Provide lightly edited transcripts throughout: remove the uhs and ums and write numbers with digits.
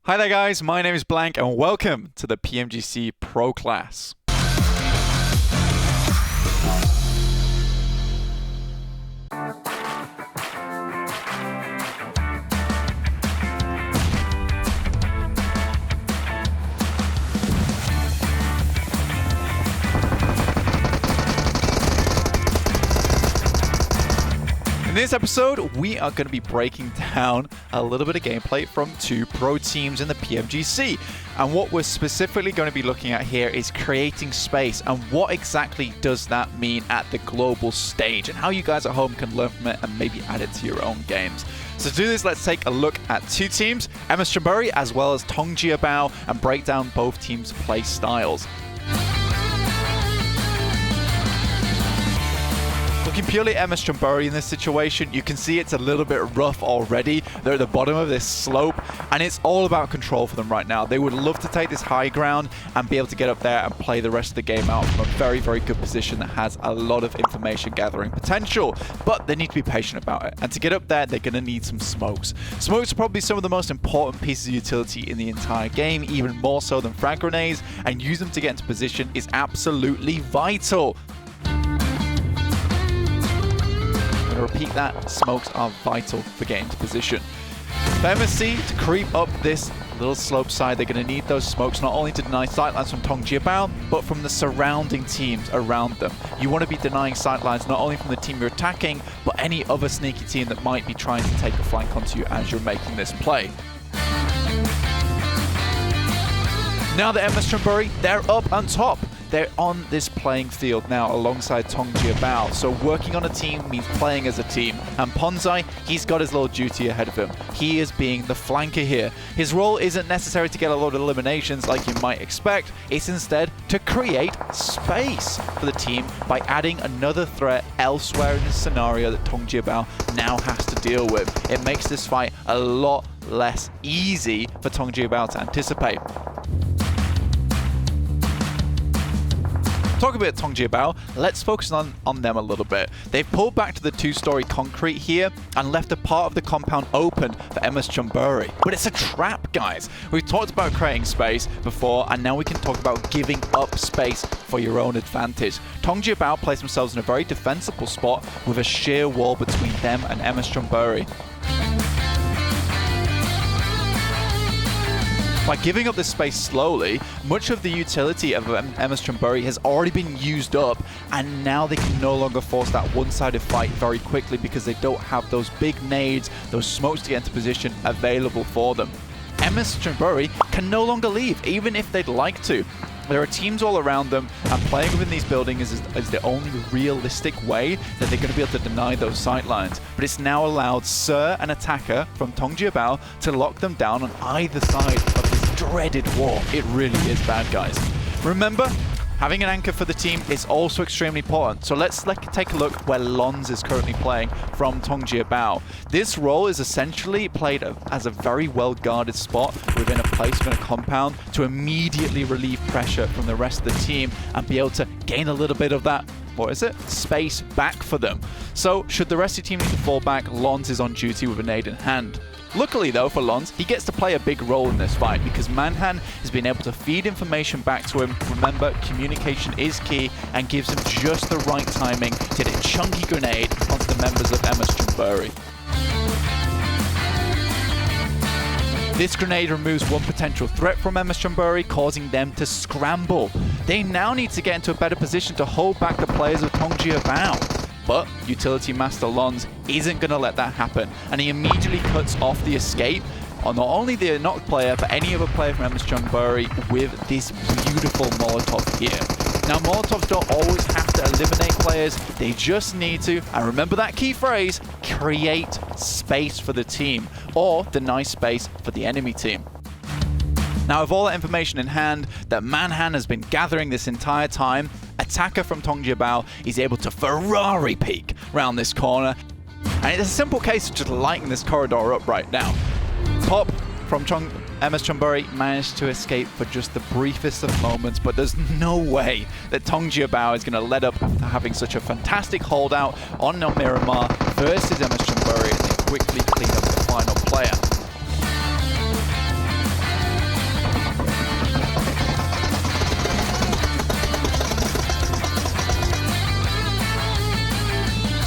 Hi there guys, my name is Blank and welcome to the PMGC Pro class. In this episode, we are going to be breaking down a little bit of gameplay from two pro teams in the PMGC. And what we're specifically going to be looking at here is creating space and what exactly does that mean at the global stage and how you guys at home can learn from it and maybe add it to your own games. So to do this, let's take a look at two teams, Chonburi as well as Tong, and break down both teams' play styles. Looking purely at Chonburi in this situation, you can see it's a little bit rough already. They're at the bottom of this slope, and it's all about control for them right now. They would love to take this high ground and be able to get up there and play the rest of the game out from a very, very good position that has a lot of information gathering potential, but they need to be patient about it. And to get up there, they're going to need some smokes. Smokes are probably some of the most important pieces of utility in the entire game, even more so than frag grenades, and use them to get into position is absolutely vital. Repeat that, smokes are vital for getting to position. For MSC to creep up this little slope side, they're going to need those smokes not only to deny sightlines from Tong, but from the surrounding teams around them. You want to be denying sightlines not only from the team you're attacking, but any other sneaky team that might be trying to take a flank onto you as you're making this play. Now the Chonburi, they're up on top. They're on this playing field now alongside Tong. So working on a team means playing as a team. And Ponzai, he's got his little duty ahead of him. He is being the flanker here. His role isn't necessary to get a lot of eliminations like you might expect. It's instead to create space for the team by adding another threat elsewhere in this scenario that Tong now has to deal with. It makes this fight a lot less easy for Tong to anticipate. Talk a bit of Tong, let's focus on them a little bit. They've pulled back to the two-story concrete here and left a part of the compound open for Chonburi. But it's a trap, guys. We've talked about creating space before, and now we can talk about giving up space for your own advantage. Tong place themselves in a very defensible spot with a sheer wall between them and Chonburi. By giving up this space slowly, much of the utility of Chonburi has already been used up, and now they can no longer force that one-sided fight very quickly because they don't have those big nades, those smokes to get into position available for them. Chonburi can no longer leave, even if they'd like to. There are teams all around them, and playing within these buildings is the only realistic way that they're going to be able to deny those sightlines. But it's now allowed Sir, an attacker from Tong, to lock them down on either side of this dreaded wall. It really is bad, guys. Remember, having an anchor for the team is also extremely important. So let's take a look where Lons is currently playing from Tong. This role is essentially played as a very well-guarded spot within a place within a compound to immediately relieve pressure from the rest of the team and be able to gain a little bit of that, space back for them. So should the rest of the team need to fall back, Lons is on duty with a nade in hand. Luckily though for Lons, he gets to play a big role in this fight because Manhan has been able to feed information back to him. Remember, communication is key and gives him just the right timing to hit a chunky grenade onto the members of Chonburi. This grenade removes one potential threat from Chonburi, causing them to scramble. They now need to get into a better position to hold back the players of Tong. But Utility Master Lons isn't going to let that happen, and he immediately cuts off the escape on not only the knocked player, but any other player from Chonburi with this beautiful Molotov here. Now, Molotovs don't always have to eliminate players, they just need to, and remember that key phrase, create space for the team, or deny space for the enemy team. Now, with all that information in hand that Manhan has been gathering this entire time, attacker from Tong is able to Ferrari peek round this corner. And it's a simple case of just lighting this corridor up right now. Pop from Chonburi managed to escape for just the briefest of moments, but there's no way that Tong is going to let up after having such a fantastic holdout on Miramar versus Chonburi and then quickly clean up the final player.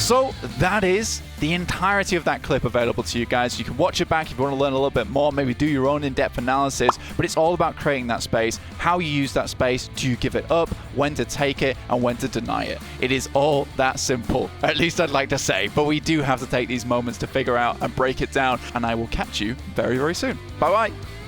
So that is the entirety of that clip available to you guys. You can watch it back if you want to learn a little bit more, maybe do your own in-depth analysis, but it's all about creating that space, how you use that space, do you give it up, when to take it, and when to deny it. It is all that simple, at least I'd like to say, but we do have to take these moments to figure out and break it down, and I will catch you very, very soon. Bye-bye.